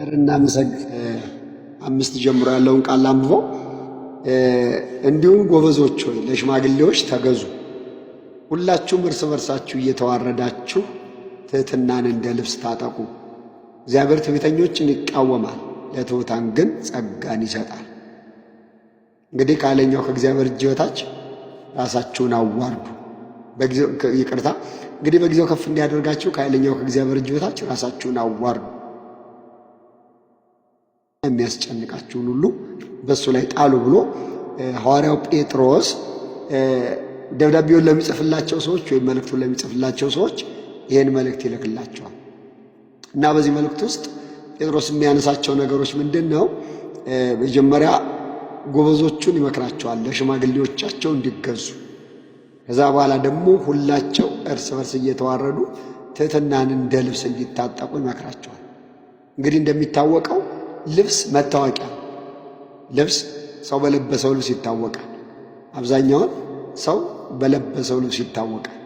እና መሰግ 5 ጀምሮ ያለውን ቃል አንብቦ እንዲሁም ጎበዞች ሆይ ለሽማግሌዎች ተገዙ፣ ሁላችሁም እርስ በርሳችሁ እየተዋረዳችሁ ትሕትናን እንደ ልብስ ታጠቁ። እግዚአብሔር ትዕቢተኞችን ይቃወማል፣ ለትሑታን ግን ጸጋን ይሰጣል። እንግዲህ ከኃይለኛው ከእግዚአብሔር እጅ በታች ራሳችሁን አዋርዱ። እንግዲህ በጊዜው ከፍ እንዲያደርጋችሁ ከኃይለኛው ከእግዚአብሔር እጅ በታች ራሳችሁን አዋርዱ። የሚያስጨንቃችሁን ሁሉ በእሱ ላይ ጣሉ ብሎ ሐዋርያው ጴጥሮስ ደብዳቤውን ለሚጽፍላቸው ሰዎች ወይም መልእክቱን ለሚጽፍላቸው ሰዎች ይህን መልእክት ይልክላቸዋል። እና በዚህ መልእክት ውስጥ ጴጥሮስ የሚያነሳቸው ነገሮች ምንድን ነው? መጀመሪያ ጎበዞቹን ይመክራቸዋል ለሽማግሌዎቻቸው እንዲገዙ። ከዛ በኋላ ደግሞ ሁላቸው እርስ በርስ እየተዋረዱ ትሕትናን እንደ ልብስ እንዲታጠቁ ይመክራቸዋል። እንግዲህ እንደሚታወቀው ልብስ መታወቂያ፣ ልብስ ሰው በለበሰው ልብስ ይታወቃል። አብዛኛውን ሰው በለበሰው ልብስ ይታወቃል፣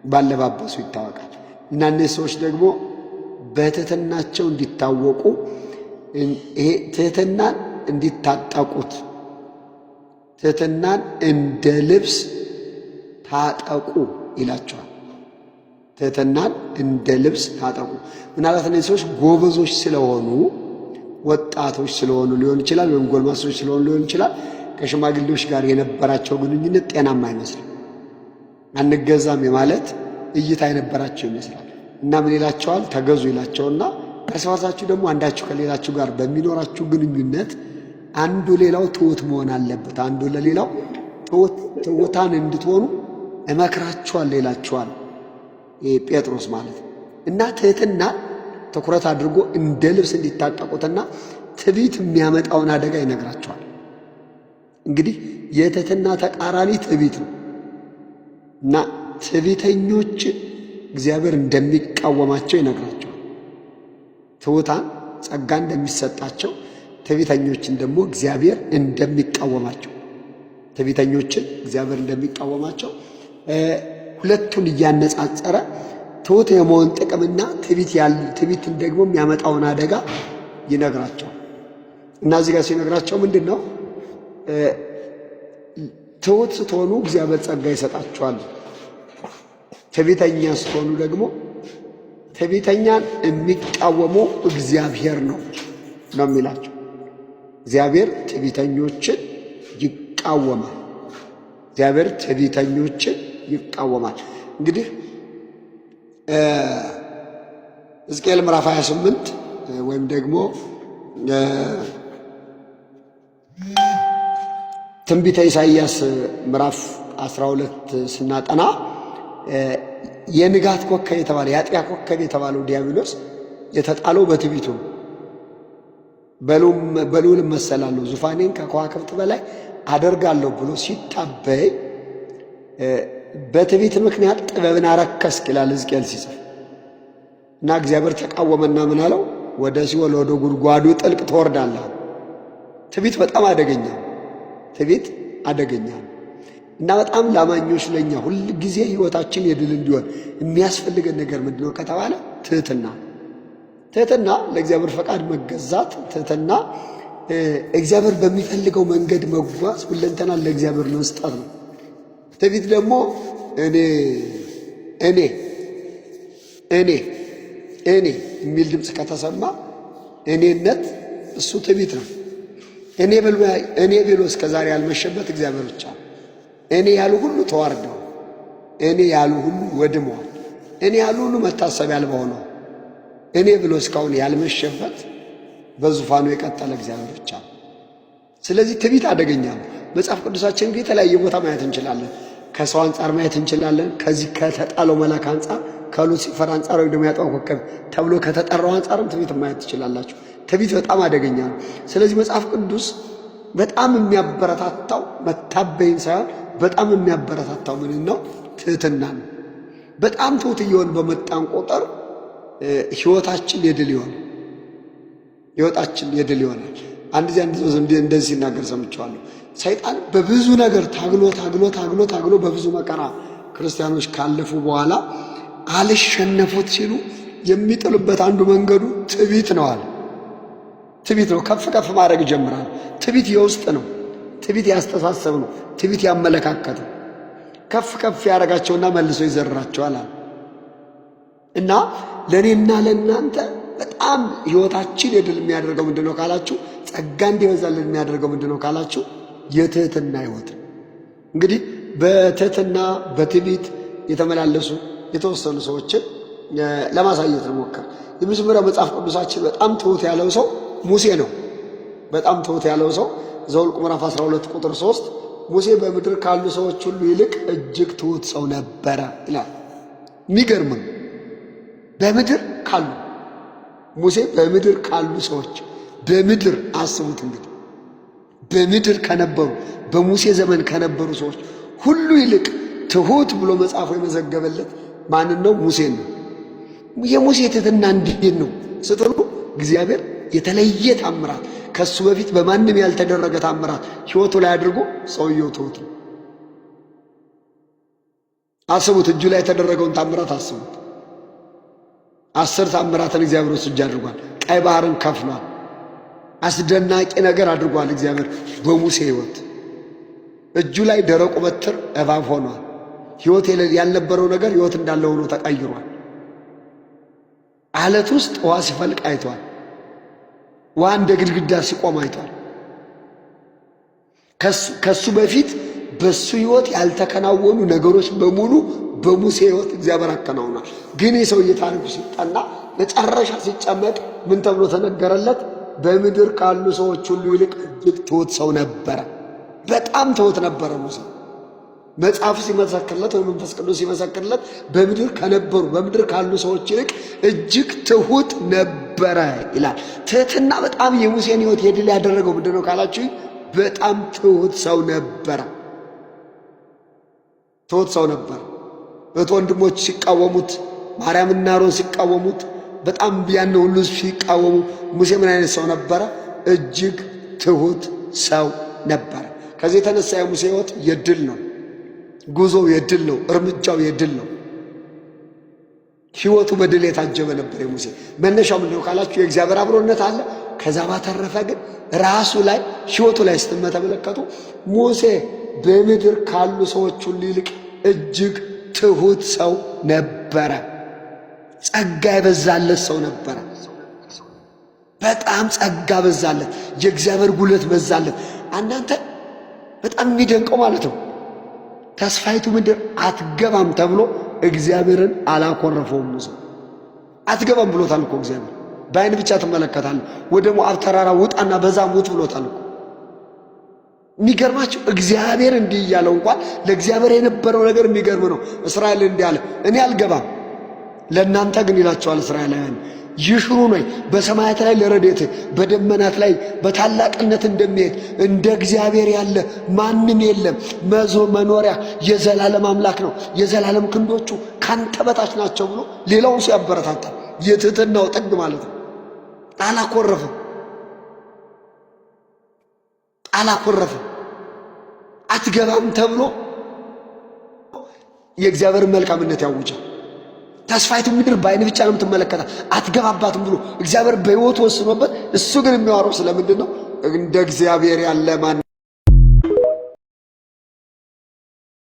ባለባበሱ ይታወቃል። እና እነዚህ ሰዎች ደግሞ በትሕትናቸው እንዲታወቁ ይሄ ትሕትናን እንዲታጠቁት፣ ትሕትናን እንደ ልብስ ታጠቁ ይላቸዋል። ትሕትናን እንደ ልብስ ታጠቁ። ምናልባት እነዚህ ሰዎች ጎበዞች ስለሆኑ ወጣቶች ስለሆኑ ሊሆን ይችላል፣ ወይም ጎልማሶች ስለሆኑ ሊሆን ይችላል። ከሽማግሌዎች ጋር የነበራቸው ግንኙነት ጤናማ አይመስልም። አንገዛም የማለት እይታ የነበራቸው ይመስላል። እና ምን ይላቸዋል? ተገዙ ይላቸውና እርስ በርሳችሁ ደግሞ አንዳችሁ ከሌላችሁ ጋር በሚኖራችሁ ግንኙነት አንዱ ሌላው ትሑት መሆን አለበት። አንዱ ለሌላው ትሑታን እንድትሆኑ እመክራችኋለሁ ይላቸዋል ጴጥሮስ ማለት ነው። እና ትሕትና ትኩረት አድርጎ እንደ ልብስ እንዲታጠቁትና ትዕቢት የሚያመጣውን አደጋ ይነግራቸዋል። እንግዲህ የትሕትና ተቃራኒ ትዕቢት ነው። እና ትዕቢተኞች እግዚአብሔር እንደሚቃወማቸው ይነግራቸዋል። ትሑታን ጸጋ እንደሚሰጣቸው፣ ትዕቢተኞችን ደግሞ እግዚአብሔር እንደሚቃወማቸው፣ ትዕቢተኞችን እግዚአብሔር እንደሚቃወማቸው ሁለቱን እያነጻጸረ ትሑት የመሆን ጥቅምና ትዕቢትን ደግሞ የሚያመጣውን አደጋ ይነግራቸዋል። እና እዚህ ጋር ሲነግራቸው ምንድን ነው? ትሑት ስትሆኑ እግዚአብሔር ጸጋ ይሰጣችኋል። ትዕቢተኛ ስትሆኑ ደግሞ ትዕቢተኛን የሚቃወመው እግዚአብሔር ነው የሚላቸው። እግዚአብሔር ትዕቢተኞችን ይቃወማል። እግዚአብሔር ትዕቢተኞችን ይቃወማል። እንግዲህ ሕዝቅኤል ምዕራፍ 28 ወይም ደግሞ ትንቢተ ኢሳይያስ ምዕራፍ 12 ስናጠና የንጋት ኮከብ የተባለ የአጥቢያ ኮከብ የተባለው ዲያብሎስ የተጣለው በትዕቢቱ ነው። በልዑል እመሰላለሁ ዙፋኔን ከከዋክብት በላይ አደርጋለሁ ብሎ ሲታበይ በትዕቢት ምክንያት ጥበብን አረከስክ ይላል ሕዝቅኤል ሲጽፍ። እና እግዚአብሔር ተቃወመና ምን አለው? ወደ ሲኦል ወደ ጉድጓዱ ጥልቅ ትወርዳለህ። ትዕቢት በጣም አደገኛ ነው። ትዕቢት አደገኛ ነው። እና በጣም ላማኞች ለኛ ሁል ጊዜ ሕይወታችን የድል እንዲሆን የሚያስፈልገን ነገር ምንድነው ከተባለ ትሕትና። ትሕትና ለእግዚአብሔር ፈቃድ መገዛት፣ ትሕትና እግዚአብሔር በሚፈልገው መንገድ መጓዝ፣ ሁለንተና ለእግዚአብሔር መስጠት ነው። ትዕቢት ደግሞ እኔ የሚል ድምፅ ከተሰማ እኔነት እሱ ትዕቢት ነው። እኔ ብሎ እስከ ዛሬ ያልመሸበት እግዚአብሔር ብቻ ነው። እኔ ያሉ ሁሉ ተዋርደዋል። እኔ ያሉ ሁሉ ወድመዋል። እኔ ያሉ ሁሉ መታሰብ ያልባ ሆነዋል። እኔ ብሎ እስካሁን ያልመሸበት በዙፋኑ የቀጠለ እግዚአብሔር ብቻ ነው። ስለዚህ ትዕቢት አደገኛ ነው። መጽሐፍ ቅዱሳችን ግን የተለያየ ቦታ ማየት እንችላለን። ከሰው አንጻር ማየት እንችላለን። ከዚህ ከተጣለው መልአክ አንጻር፣ ከሉሲፈር አንጻር ወይም ደግሞ ያጠፋው ኮከብ ተብሎ ከተጠራው አንጻርም ትዕቢት ማየት ትችላላችሁ። ትዕቢት በጣም አደገኛ ነው። ስለዚህ መጽሐፍ ቅዱስ በጣም የሚያበረታታው መታበይን ሳይሆን በጣም የሚያበረታታው ምን ነው? ትሕትና ነው። በጣም ትሑት እየሆን በመጣን ቁጥር ሕይወታችን የድል ይሆናል። ሕይወታችን የድል ይሆናል። አንድ ጊዜ እንደዚህ ሲናገር ሰምቼዋለሁ። ሰይጣን በብዙ ነገር ታግሎ በብዙ መከራ ክርስቲያኖች ካለፉ በኋላ አልሸነፉት ሲሉ የሚጥልበት አንዱ መንገዱ ትዕቢት ነው አለ። ትቢት ነው። ከፍ ከፍ ማድረግ ይጀምራል። ትቢት የውስጥ ነው። ትቢት ያስተሳሰብ ነው። ትቢት ያመለካከት ነው። ከፍ ከፍ ያደርጋቸውና መልሶ ይዘራቸዋል አለ እና ለእኔና ለእናንተ በጣም ሕይወታችን የድል የሚያደርገው ምንድነው ካላችሁ፣ ጸጋ እንዲበዛልን የሚያደርገው ምንድነው ካላችሁ፣ የትህትና ሕይወት። እንግዲህ በትህትና በትቢት የተመላለሱ የተወሰኑ ሰዎችን ለማሳየት ልሞክር። የመጀመሪያው መጽሐፍ ቅዱሳችን በጣም ትሁት ያለው ሰው ሙሴ ነው። በጣም ትሁት ያለው ሰው ዘኍልቍ ምዕራፍ 12 ቁጥር 3 ሙሴ በምድር ካሉ ሰዎች ሁሉ ይልቅ እጅግ ትሁት ሰው ነበረ ይላል። የሚገርም ነው። በምድር ካሉ ሙሴ በምድር ካሉ ሰዎች በምድር አስቡት እንግዲህ በምድር ከነበሩ በሙሴ ዘመን ከነበሩ ሰዎች ሁሉ ይልቅ ትሁት ብሎ መጽሐፉ የመዘገበለት ማንን ነው? ሙሴን ነው። የሙሴ ትሕትና እንዴት ነው ስትሉ እግዚአብሔር የተለየ ታምራት ከሱ በፊት በማንም ያልተደረገ ታምራት ሕይወቱ ላይ አድርጎ ሰውየው ትሁት ነው። አስቡት፣ እጁ ላይ የተደረገውን ታምራት አስቡት። 10 ታምራትን እግዚአብሔር ወስዶ እጅ አድርጓል። ቀይ ባህርን ከፍሏል። አስደናቂ ነገር አድርጓል እግዚአብሔር በሙሴ ሕይወት። እጁ ላይ ደረቁ በትር እባብ ሆኗል። ሕይወት ያልነበረው ነገር ሕይወት እንዳለ ሆኖ ተቀይሯል። አለት ውስጥ ውሃ ሲፈልቅ አይቷል። ውሃ እንደ ግድግዳ ሲቆም አይቷል። ከሱ በፊት በሱ ሕይወት ያልተከናወኑ ነገሮች በሙሉ በሙሴ ሕይወት እግዚአብሔር አከናውኗል። ግን የሰውዬ ታሪኩ ሲጠና መጨረሻ ሲጨመቅ ምን ተብሎ ተነገረለት? በምድር ካሉ ሰዎች ሁሉ ይልቅ እጅግ ትሁት ሰው ነበረ። በጣም ትሁት ነበረ ሙሴ። መጽሐፉ ሲመሰክርለት ወይ መንፈስ ቅዱስ ሲመሰክርለት በምድር ከነበሩ በምድር ካሉ ሰዎች ይልቅ እጅግ ትሁት ነበረ ይላል። ትህትና በጣም የሙሴን ሕይወት የድል ያደረገው ምንድነው ካላችሁ፣ በጣም ትሁት ሰው ነበረ። ትሁት ሰው ነበረ። እህት ወንድሞች ሲቃወሙት፣ ማርያምና አሮን ሲቃወሙት፣ በጣም ያን ሁሉ ሲቃወሙ ሙሴ ምን አይነት ሰው ነበረ? እጅግ ትሁት ሰው ነበረ። ከዚህ የተነሳ የሙሴ ሕይወት የድል ነው። ጉዞው የድል ነው። እርምጃው የድል ነው። ሕይወቱ በድል የታጀበ ነበር የሙሴ። መነሻው ምንድነው ካላችሁ፣ የእግዚአብሔር አብሮነት አለ። ከዛ ባተረፈ ግን ራሱ ላይ ሕይወቱ ላይ ስትመለከቱ ሙሴ በምድር ካሉ ሰዎች ሁሉ ይልቅ እጅግ ትሁት ሰው ነበረ። ጸጋ የበዛለት ሰው ነበረ። በጣም ጸጋ በዛለት። የእግዚአብሔር ጉልበት በዛለት። እናንተ በጣም የሚደንቀው ማለት ነው ተስፋይቱ ምድር አትገባም ተብሎ እግዚአብሔርን አላኮረፈውም። ሙሴ አትገባም ብሎታል እኮ እግዚአብሔር። በዓይን ብቻ ትመለከታለህ፣ ወደ ሞዓብ ተራራ ውጣና በዛ ሙት ብሎታል እኮ። የሚገርማችሁ እግዚአብሔር እንዲህ እያለው እንኳን ለእግዚአብሔር የነበረው ነገር የሚገርም ነው። እስራኤል እንዲህ አለ፣ እኔ አልገባም፣ ለእናንተ ግን ይላቸዋል እስራኤላውያን ይሽሩ ነው በሰማያት ላይ ለረድኤት በደመናት ላይ በታላቅነት እንደሚሄድ እንደ እግዚአብሔር ያለ ማንም የለም። መኖሪያ የዘላለም አምላክ ነው። የዘላለም ክንዶቹ ካንተ በታች ናቸው ብሎ ሌላውን ሲያበረታታ የትህትናው ጥግ ማለት ነው። አላኮረፈም። አትገባም ተብሎ የእግዚአብሔር መልካምነት ያውጃል። ተስፋይቱ ምድር በዓይን ብቻ ነው የምትመለከታት፣ አትገባባትም ብሎ እግዚአብሔር በሕይወቱ ወስኖበት፣ እሱ ግን የሚያወራው ስለምንድን ነው? እንደ እግዚአብሔር ያለ ማን